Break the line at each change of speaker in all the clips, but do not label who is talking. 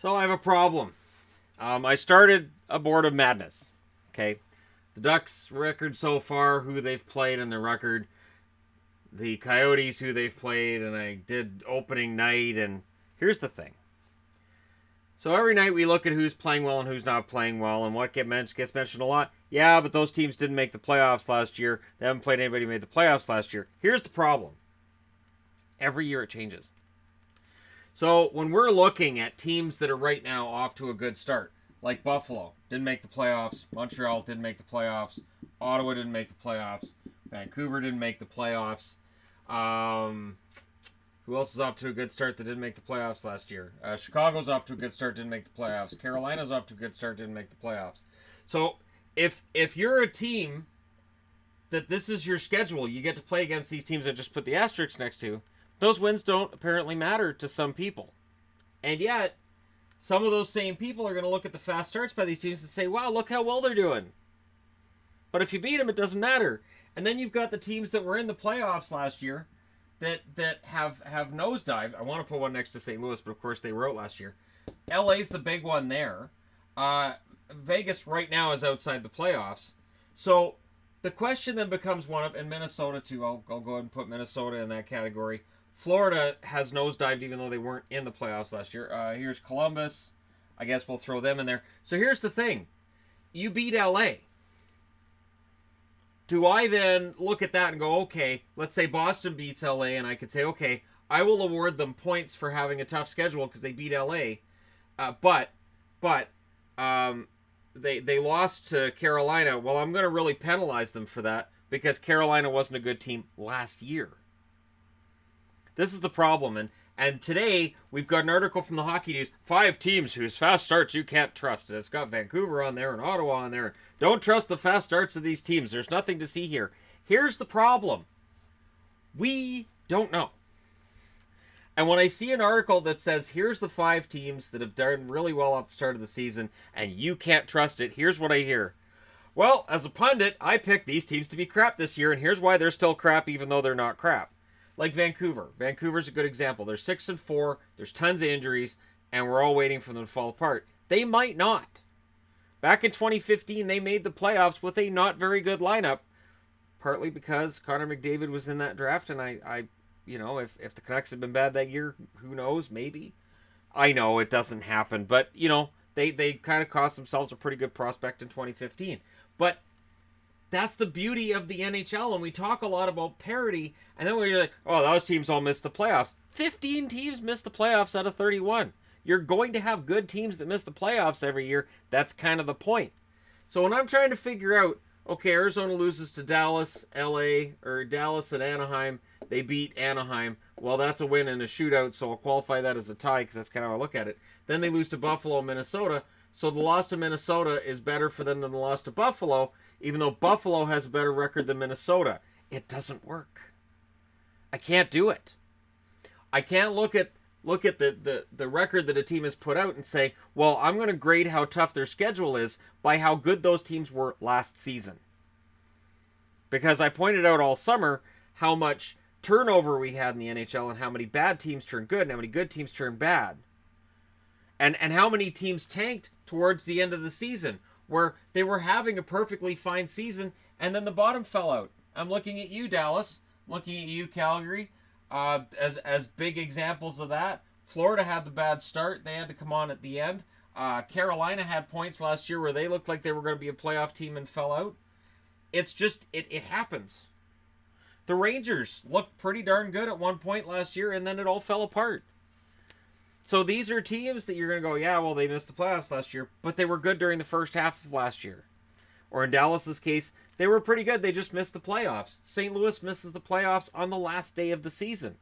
So I have a problem. I started a board of madness. Okay. The Ducks' record so far, who they've played in their record. The Coyotes, who they've played, and I did opening night. And here's the thing. So every night we look at who's playing well and who's not playing well, and what gets mentioned a lot. Yeah, but those teams didn't make the playoffs last year. They haven't played anybody who made the playoffs last year. Here's the problem. Every year it changes. So when we're looking at teams that are right now off to a good start, like Buffalo didn't make the playoffs, Montreal didn't make the playoffs, Ottawa didn't make the playoffs, Vancouver didn't make the playoffs. Who else is off to a good start that didn't make the playoffs last year? Chicago's off to a good start, didn't make the playoffs. Carolina's off to a good start, didn't make the playoffs. So if you're a team that this is your schedule, you get to play against these teams that just put the asterisks next to, those wins don't apparently matter to some people. And yet, some of those same people are going to look at the fast starts by these teams and say, wow, look how well they're doing. But if you beat them, it doesn't matter. And then you've got the teams that were in the playoffs last year that have nosedived. I want to put one next to St. Louis, but of course they were out last year. LA's the big one there. Vegas right now is outside the playoffs. So the question then becomes one of, and Minnesota too, I'll go ahead and put Minnesota in that category. Florida has nosedived even though they weren't in the playoffs last year. Here's Columbus. I guess we'll throw them in there. So here's the thing. You beat LA. Do I then look at that and go, okay, let's say Boston beats LA, and I could say, okay, I will award them points for having a tough schedule because they beat LA. But they lost to Carolina. Well, I'm going to really penalize them for that because Carolina wasn't a good team last year. This is the problem. And today, we've got an article from the Hockey News, 5 teams whose fast starts you can't trust. And it's got Vancouver on there and Ottawa on there. Don't trust the fast starts of these teams. There's nothing to see here. Here's the problem. We don't know. And when I see an article that says, here's the 5 teams that have done really well off the start of the season, and you can't trust it, here's what I hear. Well, as a pundit, I picked these teams to be crap this year, and here's why they're still crap even though they're not crap. Like Vancouver. Vancouver's a good example. They're 6-4. There's tons of injuries, and we're all waiting for them to fall apart. They might not. Back in 2015, they made the playoffs with a not very good lineup, partly because Connor McDavid was in that draft, and I if the Canucks had been bad that year, who knows? Maybe. I know it doesn't happen, but they kind of cost themselves a pretty good prospect in 2015. But that's the beauty of the NHL, and we talk a lot about parity, and then we're like, oh, those teams all missed the playoffs. 15 teams missed the playoffs out of 31. You're going to have good teams that miss the playoffs every year. That's kind of the point. So when I'm trying to figure out, okay, Arizona loses to Dallas, LA, or Dallas and Anaheim, they beat Anaheim. Well, that's a win in a shootout, so I'll qualify that as a tie because that's kind of how I look at it. Then they lose to Buffalo, Minnesota. So the loss to Minnesota is better for them than the loss to Buffalo, even though Buffalo has a better record than Minnesota. It doesn't work. I can't do it. I can't look at the record that a team has put out and say, well, I'm going to grade how tough their schedule is by how good those teams were last season. Because I pointed out all summer how much turnover we had in the NHL and how many bad teams turned good and how many good teams turned bad. And how many teams tanked towards the end of the season where they were having a perfectly fine season and then the bottom fell out. I'm looking at you, Dallas. I'm looking at you, Calgary. As big examples of that. Florida had the bad start. They had to come on at the end. Carolina had points last year where they looked like they were going to be a playoff team and fell out. It's just, it happens. The Rangers looked pretty darn good at one point last year, and then it all fell apart. So these are teams that you're going to go, yeah, well, they missed the playoffs last year, but they were good during the first half of last year. Or in Dallas's case, they were pretty good. They just missed the playoffs. St. Louis misses the playoffs on the last day of the season.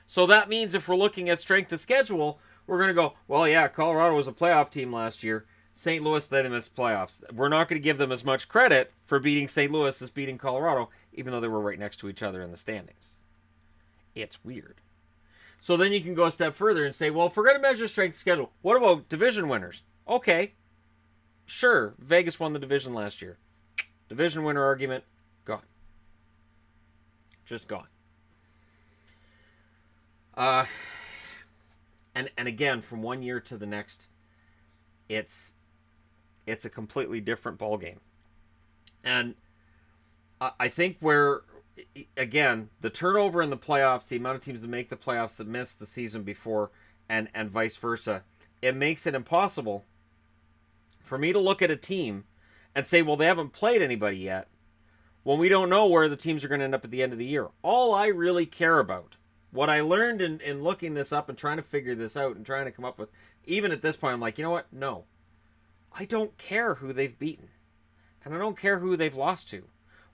So that means if we're looking at strength of schedule, we're going to go, well, yeah, Colorado was a playoff team last year. St. Louis, they missed the playoffs. We're not going to give them as much credit for beating St. Louis as beating Colorado, even though they were right next to each other in the standings. It's weird. So then you can go a step further and say, well, if we're going to measure strength of schedule, what about division winners? Okay, sure, Vegas won the division last year. Division winner argument, gone. Just gone. And again, from one year to the next, it's a completely different ballgame. And I think where, again, the turnover in the playoffs, the amount of teams that make the playoffs that missed the season before, and vice versa, it makes it impossible for me to look at a team and say, well, they haven't played anybody yet, when we don't know where the teams are going to end up at the end of the year. All I really care about, what I learned in looking this up and trying to figure this out and trying to come up with, even at this point, I'm like, you know what? No. I don't care who they've beaten. And I don't care who they've lost to.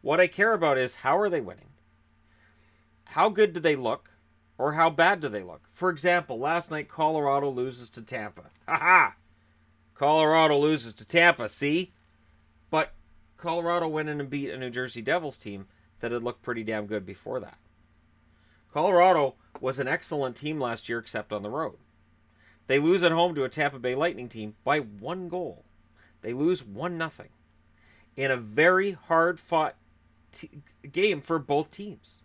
What I care about is, how are they winning? How good do they look? Or how bad do they look? For example, last night Colorado loses to Tampa. Ha! Colorado loses to Tampa, see? But Colorado went in and beat a New Jersey Devils team that had looked pretty damn good before that. Colorado was an excellent team last year, except on the road. They lose at home to a Tampa Bay Lightning team by 1 goal. They lose 1-0 in a very hard-fought game for both teams.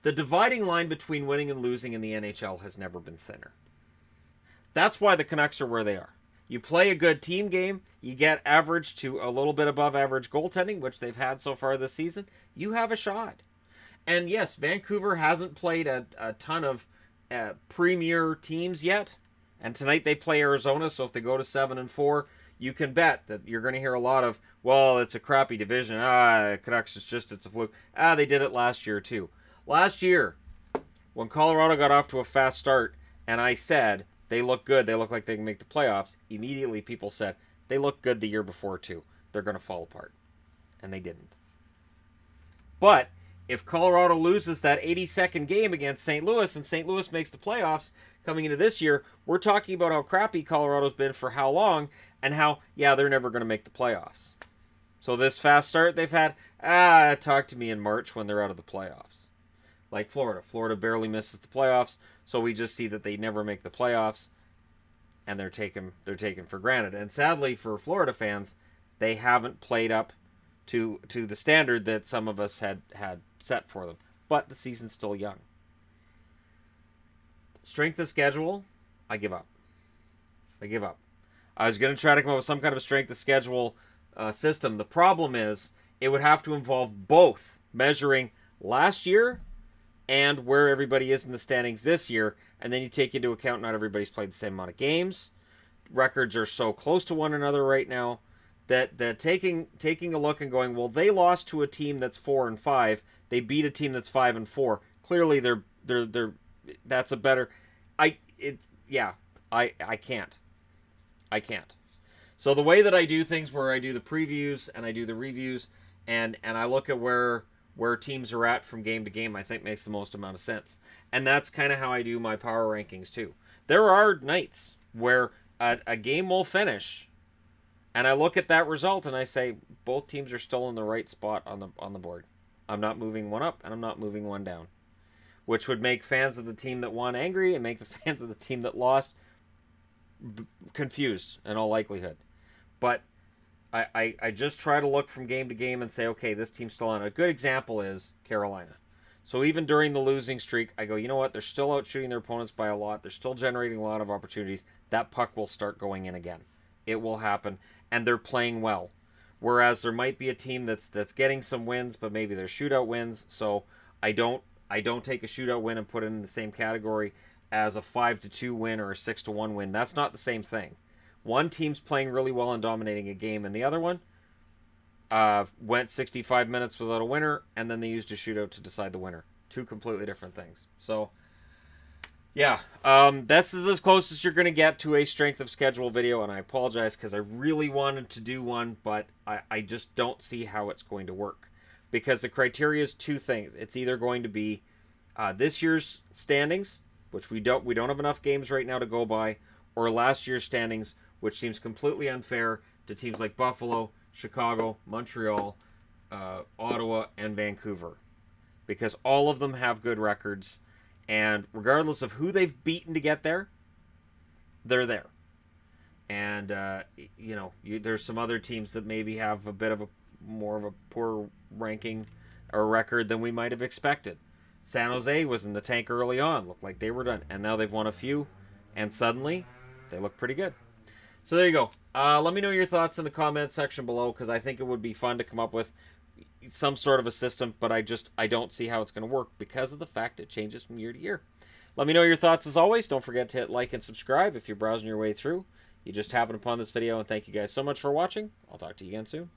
The dividing line between winning and losing in the NHL has never been thinner. That's why the Canucks are where they are. You play a good team game, you get average to a little bit above average goaltending, which they've had so far this season, you have a shot. And yes, Vancouver hasn't played a ton of premier teams yet. And tonight they play Arizona, so if they go to 7-4, you can bet that you're going to hear a lot of, well, it's a crappy division. Canucks it's a fluke. They did it last year too. Last year, when Colorado got off to a fast start, and I said, they look good, they look like they can make the playoffs, immediately people said, they looked good the year before too. They're going to fall apart. And they didn't. But if Colorado loses that 82nd game against St. Louis and St. Louis makes the playoffs coming into this year, we're talking about how crappy Colorado's been for how long and how, they're never going to make the playoffs. So this fast start they've had, talk to me in March when they're out of the playoffs. Like Florida. Florida barely misses the playoffs, so we just see that they never make the playoffs, and they're taken for granted. And sadly for Florida fans, they haven't played up to the standard that some of us had set for them. But the season's still young. Strength of schedule, I give up. I was going to try to come up with some kind of a strength of schedule system. The problem is, it would have to involve both measuring last year and where everybody is in the standings this year, and then you take into account not everybody's played the same amount of games. Records are so close to one another right now that taking a look and going, well, they lost to a team that's 4-5, they beat a team that's 5-4. Clearly, they're that's a better. I can't. So the way that I do things, where I do the previews and I do the reviews, and I look at where teams are at from game to game, I think makes the most amount of sense. And that's kind of how I do my power rankings too. There are nights where a game will finish, and I look at that result and I say, both teams are still in the right spot on the board. I'm not moving one up and I'm not moving one down, which would make fans of the team that won angry and make the fans of the team that lost confused in all likelihood. But I just try to look from game to game and say, okay, this team's still on. A good example is Carolina. So even during the losing streak, I go, you know what? They're still out shooting their opponents by a lot. They're still generating a lot of opportunities. That puck will start going in again. It will happen. And they're playing well. Whereas there might be a team that's getting some wins, but maybe they're shootout wins. So I don't take a shootout win and put it in the same category as a 5-2 win or a 6-1 win. That's not the same thing. One team's playing really well and dominating a game, and the other one went 65 minutes without a winner, and then they used a shootout to decide the winner. Two completely different things. So, this is as close as you're going to get to a strength of schedule video, and I apologize because I really wanted to do one, but I just don't see how it's going to work. Because the criteria is two things. It's either going to be this year's standings, which we don't have enough games right now to go by, or last year's standings, which seems completely unfair to teams like Buffalo, Chicago, Montreal, Ottawa, and Vancouver. Because all of them have good records, and regardless of who they've beaten to get there, they're there. And, there's some other teams that maybe have more of a poor ranking or record than we might have expected. San Jose was in the tank early on. Looked like they were done. And now they've won a few. And suddenly, they look pretty good. So there you go. Let me know your thoughts in the comments section below, because I think it would be fun to come up with some sort of a system, but I don't see how it's going to work because of the fact it changes from year to year. Let me know your thoughts as always. Don't forget to hit like and subscribe if you're browsing your way through. You just happened upon this video, and thank you guys so much for watching. I'll talk to you again soon.